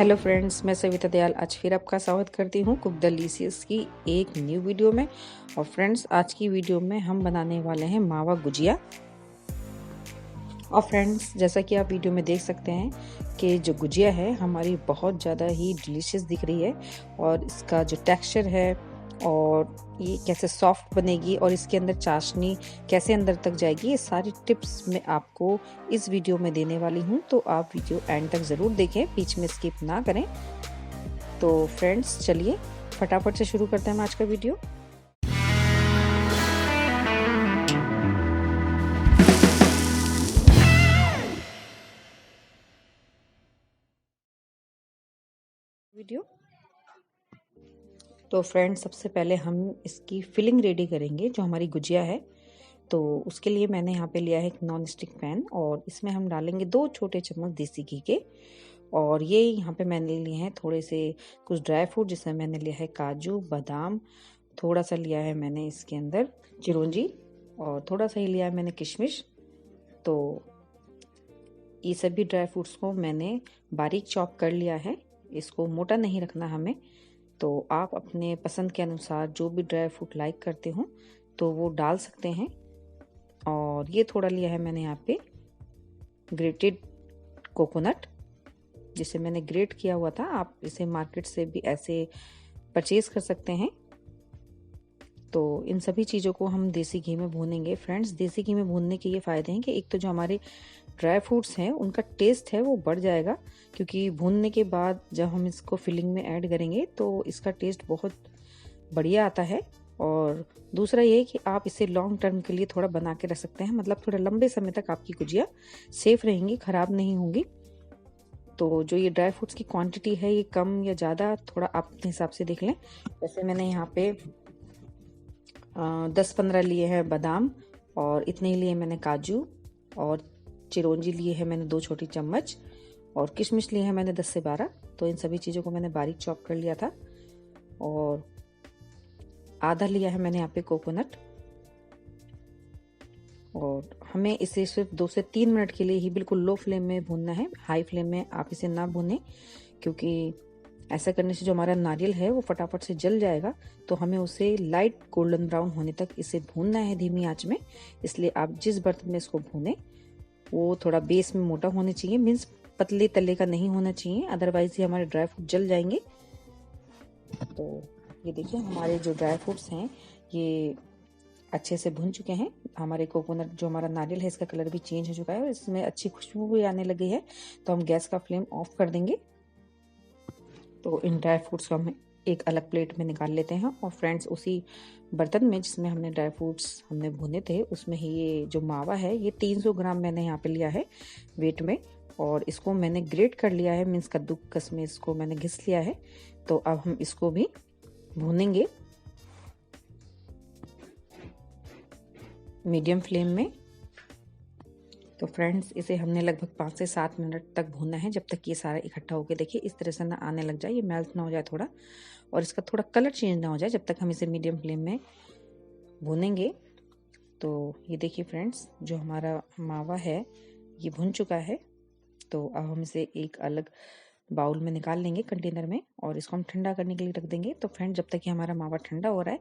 Hello friends, मैं सविता दयाल आज फिर आपका स्वागत करती हूँ कुक डिलीशियस की एक न्यू वीडियो में। और फ्रेंड्स, आज की वीडियो में हम बनाने वाले हैं मावा गुजिया। और फ्रेंड्स, जैसा कि आप वीडियो में देख सकते हैं कि जो गुजिया है हमारी बहुत ज़्यादा ही डिलीशियस दिख रही है। और इसका जो टेक्सचर है और ये कैसे सॉफ्ट बनेगी और इसके अंदर चाशनी कैसे अंदर तक जाएगी, ये सारी टिप्स मैं आपको इस वीडियो में देने वाली हूँ। तो आप वीडियो एंड तक ज़रूर देखें, बीच में स्किप ना करें। तो फ्रेंड्स, चलिए फटाफट से शुरू करते हैं हम आज का वीडियो। तो फ्रेंड्स, सबसे पहले हम इसकी फिलिंग रेडी करेंगे जो हमारी गुजिया है। तो उसके लिए मैंने यहाँ पे लिया है एक नॉन स्टिक पैन और इसमें हम डालेंगे 2 छोटे चम्मच देसी घी के। और ये यहाँ पे मैंने लिए हैं थोड़े से कुछ ड्राई फ्रूट, जिसमें मैंने लिया है काजू, बादाम, थोड़ा सा लिया है मैंने इसके अंदर चिरौंजी और थोड़ा सा ही लिया है मैंने किशमिश। तो ये सभी ड्राई फ्रूट्स को मैंने बारीक चॉप कर लिया है। इसको मोटा नहीं रखना हमें, तो आप अपने पसंद के अनुसार जो भी ड्राई फ्रूट लाइक करते हो तो वो डाल सकते हैं। और ये थोड़ा लिया है मैंने यहाँ पे ग्रेटेड कोकोनट, जिसे मैंने ग्रेट किया हुआ था। आप इसे मार्केट से भी ऐसे परचेज कर सकते हैं। तो इन सभी चीज़ों को हम देसी घी में भूनेंगे। फ्रेंड्स, देसी घी में भूनने के ये फ़ायदे हैं कि एक तो जो हमारे ड्राई फ्रूट्स हैं उनका टेस्ट है वो बढ़ जाएगा, क्योंकि भूनने के बाद जब हम इसको फिलिंग में ऐड करेंगे तो इसका टेस्ट बहुत बढ़िया आता है। और दूसरा ये कि आप इसे लॉन्ग टर्म के लिए थोड़ा बना के रख सकते हैं, मतलब थोड़ा लंबे समय तक आपकी गुजिया सेफ रहेंगी, ख़राब नहीं होंगी। तो जो ये ड्राई फ्रूट्स की क्वांटिटी है ये कम या ज़्यादा थोड़ा आप अपने हिसाब से देख लें। वैसे मैंने यहाँ पे 10-15 लिए हैं बादाम और इतने ही लिए मैंने काजू, और चिरौंजी लिए है मैंने 2 छोटी चम्मच, और किशमिश लिए हैं मैंने 10 से 12। तो इन सभी चीज़ों को मैंने बारीक चॉप कर लिया था। और आधा लिया है मैंने यहाँ पे कोकोनट। और हमें इसे सिर्फ 2 से 3 मिनट के लिए ही बिल्कुल लो फ्लेम में भूनना है, हाई फ्लेम में आप इसे ना भूनें, क्योंकि ऐसा करने से जो हमारा नारियल है वो फटाफट से जल जाएगा। तो हमें उसे लाइट गोल्डन ब्राउन होने तक इसे भूनना है धीमी आंच में। इसलिए आप जिस बर्तन में इसको भूनें वो थोड़ा बेस में मोटा होना चाहिए, मीन्स पतले तले का नहीं होना चाहिए, अदरवाइज ये हमारे ड्राई फ्रूट जल जाएंगे। तो ये देखिए हमारे जो ड्राई फ्रूट्स हैं ये अच्छे से भुन चुके हैं। हमारे कोकोनट जो हमारा नारियल है इसका कलर भी चेंज हो चुका है और इसमें अच्छी खुशबू भी आने लगी है। तो हम गैस का फ्लेम ऑफ कर देंगे। तो इन ड्राई फ्रूट्स को हम एक अलग प्लेट में निकाल लेते हैं। और फ्रेंड्स, उसी बर्तन में जिसमें हमने ड्राई फ्रूट्स हमने भुने थे उसमें ही ये जो मावा है ये 300 ग्राम मैंने यहाँ पे लिया है वेट में। और इसको मैंने ग्रेट कर लिया है, मीन्स कद्दूकस में इसको मैंने घिस लिया है। तो अब हम इसको भी भूनेंगे मीडियम फ्लेम में। तो फ्रेंड्स, इसे हमने लगभग 5 से 7 मिनट तक भूनना है, जब तक ये सारा इकट्ठा होके देखिए इस तरह से ना आने लग जाए, ये मेल्ट ना हो जाए थोड़ा, और इसका थोड़ा कलर चेंज ना हो जाए, जब तक हम इसे मीडियम फ्लेम में भूनेंगे। तो ये देखिए फ्रेंड्स, जो हमारा मावा है ये भुन चुका है। तो अब हम इसे एक अलग बाउल में निकाल लेंगे कंटेनर में, और इसको हम ठंडा करने के लिए रख देंगे। तो फ्रेंड, जब तक कि हमारा मावा ठंडा हो रहा है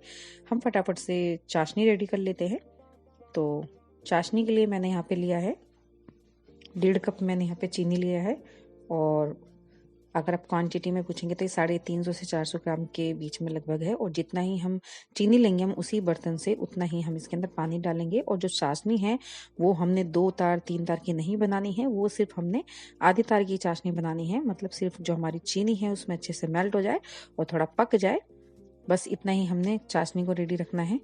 हम फटाफट से चाशनी रेडी कर लेते हैं। तो चाशनी के लिए मैंने यहाँ पे लिया है 1.5 कप मैंने यहाँ पे चीनी लिया है। और अगर आप क्वांटिटी में पूछेंगे तो ये 350 से 400 ग्राम के बीच में लगभग है। और जितना ही हम चीनी लेंगे हम उसी बर्तन से उतना ही हम इसके अंदर पानी डालेंगे। और जो चाशनी है वो हमने 2 तार 3 तार की नहीं बनानी है, वो सिर्फ हमने आधी तार की चाशनी बनानी है, मतलब सिर्फ जो हमारी चीनी है उसमें अच्छे से मेल्ट हो जाए और थोड़ा पक जाए, बस इतना ही हमने चाशनी को रेडी रखना है।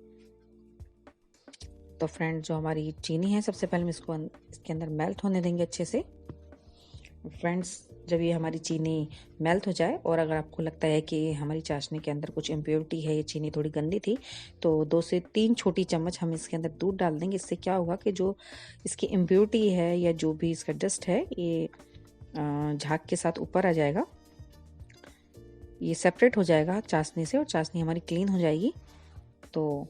तो फ्रेंड, जो हमारी चीनी है सबसे पहले हम इसको इसके अंदर मेल्ट होने देंगे अच्छे से। फ्रेंड्स, जब ये हमारी चीनी मेल्ट हो जाए और अगर आपको लगता है कि हमारी चाशनी के अंदर कुछ इम्प्योरिटी है, ये चीनी थोड़ी गंदी थी, तो 2 से 3 छोटी चम्मच हम इसके अंदर दूध डाल देंगे। इससे क्या होगा कि जो इसकी इम्प्योरिटी है या जो भी इसका डस्ट है ये झाग के साथ ऊपर आ जाएगा, ये सेपरेट हो जाएगा चाशनी से और चाशनी हमारी क्लीन हो जाएगी। तो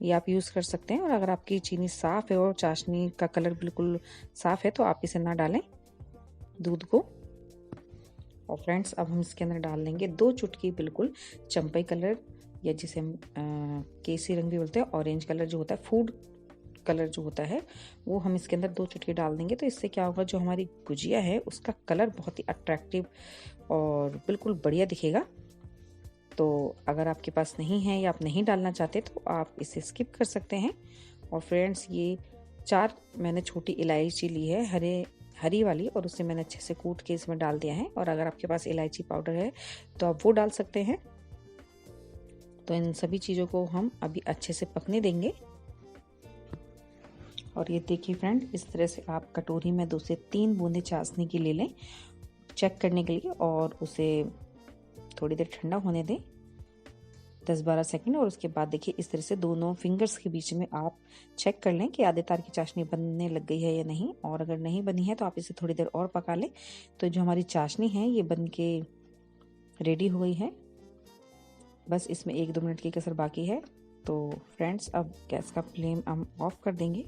ये आप यूज़ कर सकते हैं। और अगर आपकी चीनी साफ़ है और चाशनी का कलर बिल्कुल साफ़ है तो आप इसे ना डालें दूध को। और फ्रेंड्स अब हम इसके अंदर डाल देंगे 2 चुटकी बिल्कुल चंपई कलर, या जिसे हम केसरी रंग भी बोलते हैं, ऑरेंज कलर जो होता है, फूड कलर जो होता है, वो हम इसके अंदर 2 चुटकी डाल देंगे। तो इससे क्या होगा, जो हमारी गुजिया है उसका कलर बहुत ही अट्रैक्टिव और बिल्कुल बढ़िया दिखेगा। तो अगर आपके पास नहीं है या आप नहीं डालना चाहते तो आप इसे स्किप कर सकते हैं। और फ्रेंड्स ये 4 मैंने छोटी इलायची ली है, हरी वाली, और उसे मैंने अच्छे से कूट के इसमें डाल दिया है। और अगर आपके पास इलायची पाउडर है तो आप वो डाल सकते हैं। तो इन सभी चीज़ों को हम अभी अच्छे से पकने देंगे। और ये देखिए फ्रेंड, इस तरह से आप कटोरी में 2 से 3 बूंदे चाशनी की ले लें चेक करने के लिए, और उसे थोड़ी देर ठंडा होने दें 10-12 सेकंड। और उसके बाद देखिए इस तरह से दोनों फिंगर्स के बीच में आप चेक कर लें कि आधे तार की चाशनी बनने लग गई है या नहीं। और अगर नहीं बनी है तो आप इसे थोड़ी देर और पका लें। तो जो हमारी चाशनी है ये बन के रेडी हो गई है। बस इसमें 1-2 मिनट की कसर बाकी है। तो फ्रेंड्स अब गैस का फ्लेम हम ऑफ कर देंगे।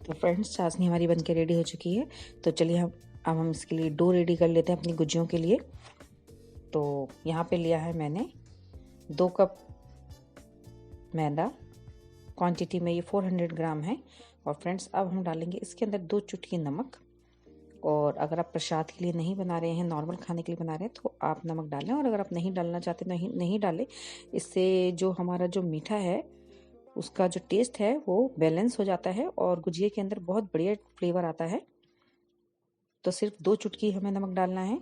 तो फ्रेंड्स चाशनी हमारी बनके रेडी हो चुकी है। तो चलिए अब हम इसके लिए डो रेडी कर लेते हैं अपनी गुजियों के लिए। तो यहाँ पे लिया है मैंने 2 कप मैदा, क्वांटिटी में ये 400 ग्राम है। और फ्रेंड्स अब हम डालेंगे इसके अंदर 2 चुटकी नमक। और अगर आप प्रसाद के लिए नहीं बना रहे हैं, नॉर्मल खाने के लिए बना रहे हैं, तो आप नमक डालें। और अगर आप नहीं डालना चाहते नहीं डालें। इससे जो हमारा जो मीठा है उसका जो टेस्ट है वो बैलेंस हो जाता है और गुजिया के अंदर बहुत बढ़िया फ्लेवर आता है। तो सिर्फ 2 चुटकी हमें नमक डालना है।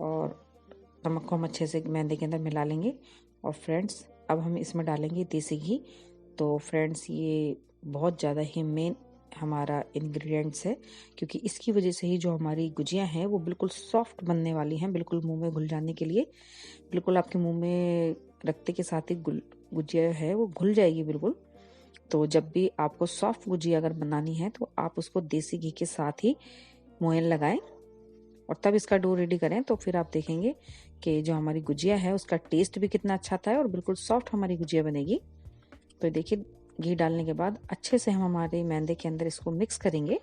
और नमक को हम अच्छे से मैदे के अंदर मिला लेंगे। और फ्रेंड्स अब हम इसमें डालेंगे देसी घी। तो फ्रेंड्स ये बहुत ज़्यादा ही मेन हमारा इंग्रेडिएंट्स है, क्योंकि इसकी वजह से ही जो हमारी गुजियाँ हैं वो बिल्कुल सॉफ्ट बनने वाली हैं, बिल्कुल मुंह में घुल जाने के लिए। बिल्कुल आपके मुंह में रखते के साथ ही गुजिया है वो घुल जाएगी बिल्कुल। तो जब भी आपको सॉफ्ट गुजिया अगर बनानी है तो आप उसको देसी घी के साथ ही मोयन लगाएं और तब इसका डो रेडी करें। तो फिर आप देखेंगे कि जो हमारी गुजिया है उसका टेस्ट भी कितना अच्छा आता है और बिल्कुल सॉफ्ट हमारी गुजिया बनेगी। तो देखिए घी डालने के बाद अच्छे से हम हमारे मैदे के अंदर इसको मिक्स करेंगे।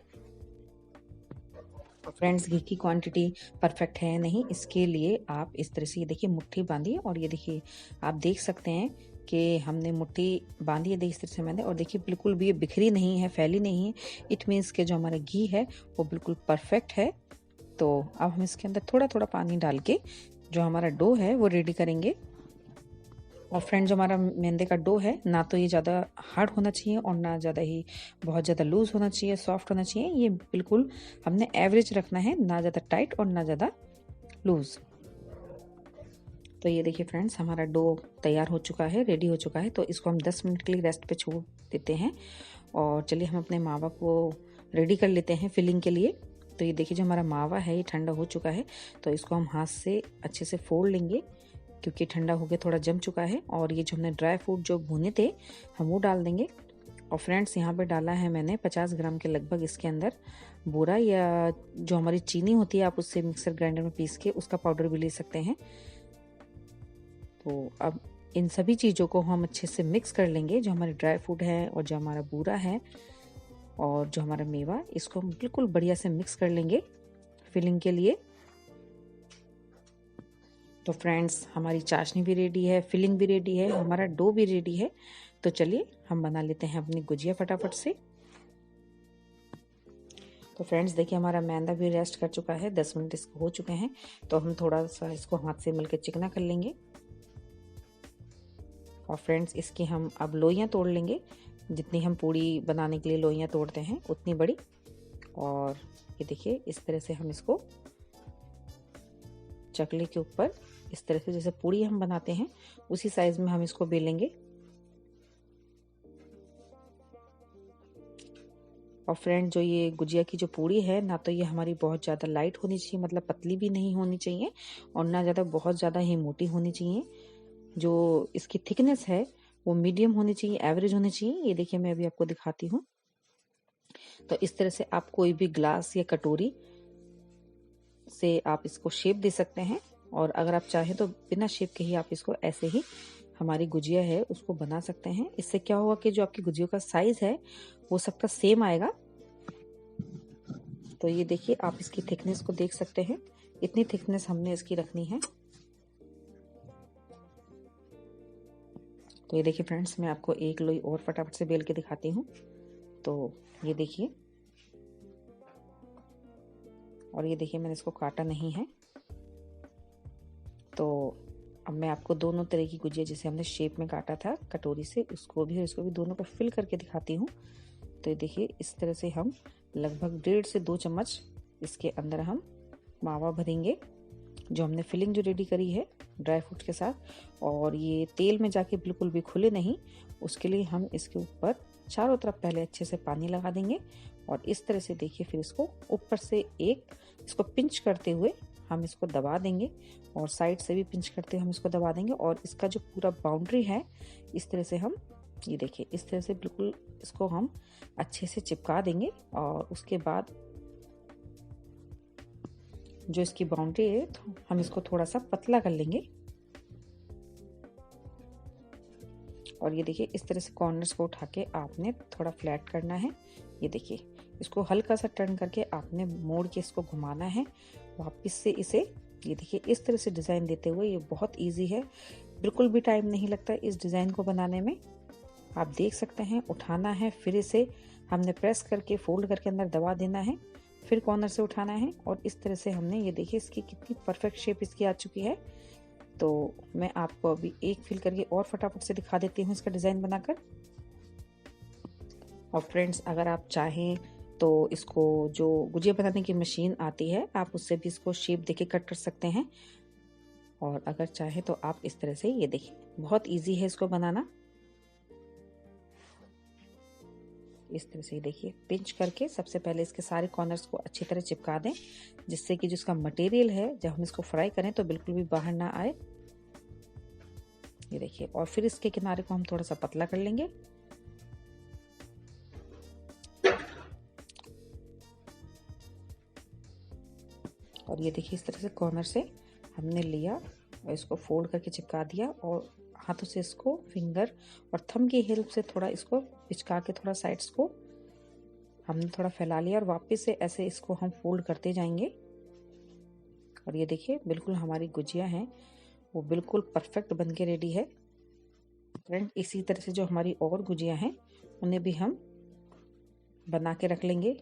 फ्रेंड्स घी की क्वांटिटी परफेक्ट है नहीं, इसके लिए आप इस तरह से ये देखिए मुट्ठी बांधिए। और ये देखिए आप देख सकते हैं कि हमने मुट्ठी बांधी है इस तरह से मैंने, और देखिए बिल्कुल भी ये बिखरी नहीं है, फैली नहीं है। इट मीन्स के जो हमारा घी है वो बिल्कुल परफेक्ट है। तो अब हम इसके अंदर थोड़ा थोड़ा पानी डाल के जो हमारा डो है वो रेडी करेंगे। और फ्रेंड जो हमारा मैदे का डो है ना तो ये ज़्यादा हार्ड होना चाहिए और ना ज़्यादा ही बहुत ज़्यादा लूज़ होना चाहिए, सॉफ्ट होना चाहिए। ये बिल्कुल हमने एवरेज रखना है, ना ज़्यादा टाइट और ना ज़्यादा लूज़। तो ये देखिए फ्रेंड्स हमारा डो तैयार हो चुका है, रेडी हो चुका है। तो इसको हम 10 मिनट के लिए रेस्ट पे छोड़ देते हैं। और चलिए हम अपने मावा को रेडी कर लेते हैं फिलिंग के लिए। तो ये देखिए जो हमारा मावा है ये ठंडा हो चुका है। तो इसको हम हाथ से अच्छे से फोड़ लेंगे क्योंकि ठंडा हो गया, थोड़ा जम चुका है। और ये जो हमने ड्राई फ्रूट जो भुने थे हम वो डाल देंगे। और फ्रेंड्स यहाँ पे डाला है मैंने 50 ग्राम के लगभग इसके अंदर बूरा, या जो हमारी चीनी होती है आप उससे मिक्सर ग्राइंडर में पीस के उसका पाउडर भी ले सकते हैं। तो अब इन सभी चीज़ों को हम अच्छे से मिक्स कर लेंगे, जो हमारे ड्राई फ्रूट है और जो हमारा बूरा है और जो हमारा मेवा, इसको हम बिल्कुल बढ़िया से मिक्स कर लेंगे फिलिंग के लिए। तो फ्रेंड्स हमारी चाशनी भी रेडी है, फिलिंग भी रेडी है, हमारा डो भी रेडी है। तो चलिए हम बना लेते हैं अपनी गुजिया फटाफट से। तो फ्रेंड्स देखिए हमारा मैदा भी रेस्ट कर चुका है, 10 मिनट इसको हो चुके हैं। तो हम थोड़ा सा इसको हाथ से मिलकर चिकना कर लेंगे। और फ्रेंड्स इसकी हम अब लोइयाँ तोड़ लेंगे, जितनी हम पूड़ी बनाने के लिए लोइयाँ तोड़ते हैं उतनी बड़ी। और ये देखिए इस तरह से हम इसको चकले के ऊपर इस तरह से जैसे पूड़ी हम बनाते हैं उसी साइज में हम इसको बेलेंगे। और फ्रेंड जो ये गुजिया की जो पूड़ी है ना तो ये हमारी बहुत ज़्यादा लाइट होनी चाहिए, मतलब पतली भी नहीं होनी चाहिए और ना ज़्यादा बहुत ज़्यादा ही मोटी होनी चाहिए। जो इसकी थिकनेस है वो मीडियम होनी चाहिए, एवरेज होनी चाहिए। ये देखिए मैं अभी आपको दिखाती हूँ। तो इस तरह से आप कोई भी ग्लास या कटोरी से आप इसको शेप दे सकते हैं। और अगर आप चाहें तो बिना शेप के ही आप इसको ऐसे ही हमारी गुजिया है उसको बना सकते हैं। इससे क्या होगा कि जो आपकी गुजिया का साइज है वो सबका सेम आएगा। तो ये देखिए, आप इसकी थिकनेस को देख सकते हैं, इतनी थिकनेस हमने इसकी रखनी है। तो ये देखिए फ्रेंड्स, मैं आपको एक लोई और फटाफट से बेल के दिखाती हूँ। तो ये देखिए, और ये देखिए मैंने इसको काटा नहीं है। तो अब मैं आपको दोनों तरह की गुजिया, जैसे हमने शेप में काटा था कटोरी से, उसको भी और इसको भी दोनों को फिल करके दिखाती हूँ। तो ये देखिए, इस तरह से हम लगभग 1.5 से 2 चम्मच इसके अंदर हम मावा भरेंगे, जो हमने फिलिंग जो रेडी करी है ड्राई फ्रूट के साथ। और ये तेल में जाके बिल्कुल भी खुले नहीं, उसके लिए हम इसके ऊपर चारों तरफ पहले अच्छे से पानी लगा देंगे। और इस तरह से देखिए, फिर इसको ऊपर से इसको पिंच करते हुए हम इसको दबा देंगे, और साइड से भी पिंच करते हुए हम इसको दबा देंगे। और इसका जो पूरा बाउंड्री है, इस तरह से हम, ये देखिए, इस तरह से बिल्कुल इसको हम अच्छे से चिपका देंगे। और उसके बाद जो इसकी बाउंड्री है, तो हम इसको थोड़ा सा पतला कर लेंगे। और ये देखिए, इस तरह से कॉर्नर्स को उठा के आपने थोड़ा फ्लैट करना है। ये देखिए, इसको हल्का सा टर्न करके आपने मोड़ के इसको घुमाना है वापस से इसे। ये देखिए, इस तरह से डिज़ाइन देते हुए, ये बहुत इजी है, बिल्कुल भी टाइम नहीं लगता इस डिज़ाइन को बनाने में। आप देख सकते हैं, उठाना है, फिर इसे हमने प्रेस करके फोल्ड करके अंदर दबा देना है, फिर कॉर्नर से उठाना है, और इस तरह से हमने, ये देखिए इसकी कितनी परफेक्ट शेप इसकी आ चुकी है। तो मैं आपको अभी एक फिल करके और फटाफट से दिखा देती हूँ इसका डिज़ाइन बनाकर। और फ्रेंड्स, अगर आप चाहें तो इसको, जो गुजिया बनाने की मशीन आती है, आप उससे भी इसको शेप देके कट कर सकते हैं। और अगर चाहे तो आप इस तरह से, ये देखिए, बहुत इजी है इसको बनाना। इस तरह से देखिए, पिंच करके सबसे पहले इसके सारे कॉर्नर्स को अच्छी तरह चिपका दें, जिससे कि जो इसका मटेरियल है, जब हम इसको फ्राई करें तो बिल्कुल भी बाहर ना आए। ये देखिए, और फिर इसके किनारे को हम थोड़ा सा पतला कर लेंगे। और ये देखिए, इस तरह से कॉर्नर से हमने लिया और इसको फोल्ड करके चिपका दिया, और हाथों से इसको, फिंगर और थंब की हेल्प से थोड़ा इसको पिचका के थोड़ा साइड्स को हमने थोड़ा फैला लिया, और वापस से ऐसे इसको हम फोल्ड करते जाएंगे। और ये देखिए, बिल्कुल हमारी गुजिया है वो बिल्कुल परफेक्ट बन के रेडी है। फ्रेंड, इसी तरह से जो हमारी और गुजिया हैं, उन्हें भी हम बना के रख लेंगे।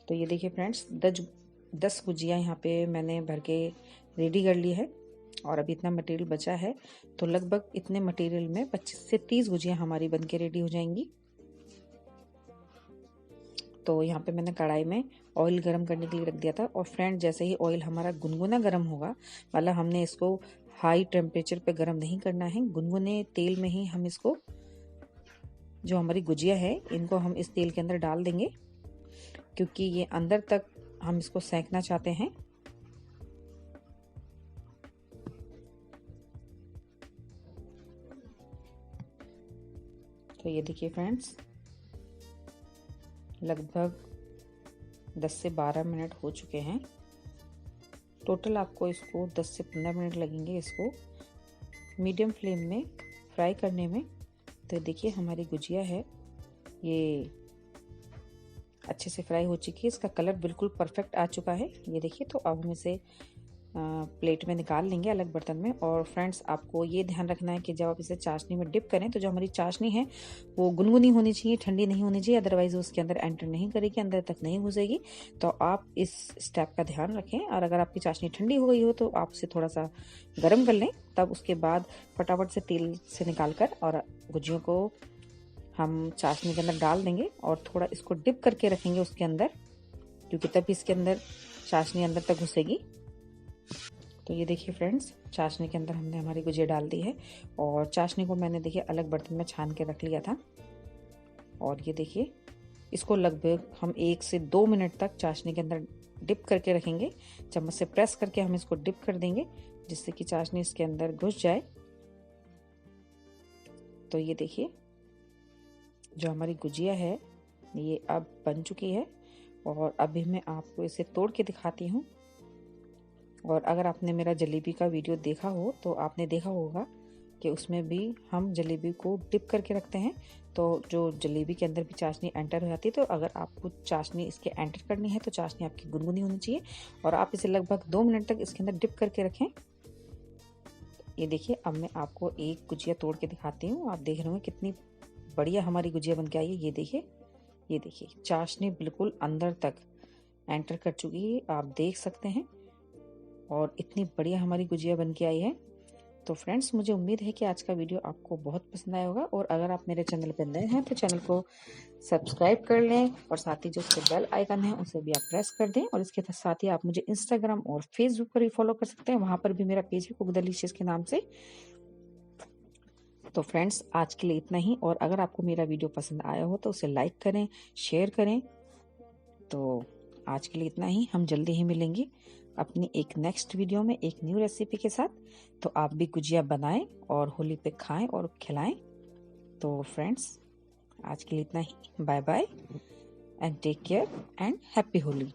तो ये देखिए फ्रेंड्स, 10 गुजिया यहाँ पे मैंने भर के रेडी कर ली है, और अभी इतना मटेरियल बचा है। तो लगभग इतने मटेरियल में 25 से 30 गुजिया हमारी बन के रेडी हो जाएंगी। तो यहाँ पे मैंने कढ़ाई में ऑयल गरम करने के लिए रख दिया था। और फ्रेंड, जैसे ही ऑयल हमारा गुनगुना गरम होगा, मतलब हमने इसको हाई टेम्परेचर पे गरम नहीं करना है, गुनगुने तेल में ही हम इसको, जो हमारी गुजिया है, इनको हम इस तेल के अंदर डाल देंगे, क्योंकि ये अंदर तक हम इसको सेंकना चाहते हैं। तो ये देखिए फ्रेंड्स, लगभग 10 से 12 मिनट हो चुके हैं। टोटल आपको इसको 10 से 15 मिनट लगेंगे इसको मीडियम फ्लेम में फ्राई करने में। तो देखिए, हमारी गुजिया है ये अच्छे से फ्राई हो चुकी है, इसका कलर बिल्कुल परफेक्ट आ चुका है। ये देखिए, तो अब हम इसे प्लेट में निकाल लेंगे अलग बर्तन में। और फ्रेंड्स, आपको ये ध्यान रखना है कि जब आप इसे चाशनी में डिप करें, तो जो हमारी चाशनी है वो गुनगुनी होनी चाहिए, ठंडी नहीं होनी चाहिए, अदरवाइज वो उसके अंदर एंटर नहीं करेगी, अंदर तक नहीं घुसेगी। तो आप इस स्टेप का ध्यान रखें। और अगर आपकी चाशनी ठंडी हो गई हो तो आप उसे थोड़ा सा गर्म कर लें, तब उसके बाद फटाफट से तेल से निकाल कर और गुजियों को हम चाशनी के अंदर डाल देंगे, और थोड़ा इसको डिप करके रखेंगे उसके अंदर, क्योंकि तभी इसके अंदर चाशनी अंदर तक घुसेगी। तो ये देखिए फ्रेंड्स, चाशनी के अंदर हमने हमारी गुजिया डाल दी है, और चाशनी को मैंने देखिए अलग बर्तन में छान के रख लिया था। और ये देखिए, इसको लगभग हम 1 से 2 मिनट तक चाशनी के अंदर डिप करके रखेंगे। चम्मच से प्रेस करके हम इसको डिप कर देंगे, जिससे कि चाशनी इसके अंदर घुस जाए। तो ये देखिए, जो हमारी गुजिया है ये अब बन चुकी है, और अभी मैं आपको इसे तोड़ के दिखाती हूँ। और अगर आपने मेरा जलेबी का वीडियो देखा हो तो आपने देखा होगा कि उसमें भी हम जलेबी को डिप करके रखते हैं, तो जो जलेबी के अंदर भी चाशनी एंटर हो जाती है। तो अगर आपको चाशनी इसके एंटर करनी है तो चाशनी आपकी गुनगुनी होनी चाहिए और आप इसे लगभग 2 मिनट तक इसके अंदर डिप करके रखें। ये देखिए, अब मैं आपको एक गुजिया तोड़ के दिखाती हूँ। आप देख रहे होंगे कितनी बढ़िया हमारी गुजिया बन के आई है। ये देखिए चाशनी बिल्कुल अंदर तक एंटर कर चुकी है, आप देख सकते हैं, और इतनी बढ़िया हमारी गुजिया बन के आई है। तो फ्रेंड्स, मुझे उम्मीद है कि आज का वीडियो आपको बहुत पसंद आया होगा, और अगर आप मेरे चैनल पर नए हैं तो चैनल को सब्सक्राइब कर लें और साथ ही जो उसके बेल आइकन है उसे भी आप प्रेस कर दें। और इसके साथ ही आप मुझे इंस्टाग्राम और फेसबुक पर भी फॉलो कर सकते हैं, वहां पर भी मेरा पेज है कुक डिलीशियस के नाम से। तो फ्रेंड्स, आज के लिए इतना ही, और अगर आपको मेरा वीडियो पसंद आया हो तो उसे लाइक करें, शेयर करें। तो आज के लिए इतना ही, हम जल्दी ही मिलेंगे अपनी एक नेक्स्ट वीडियो में एक न्यू रेसिपी के साथ। तो आप भी गुजिया बनाएं और होली पे खाएं और खिलाएं। तो फ्रेंड्स, आज के लिए इतना ही, bye bye and take care and happy Holi.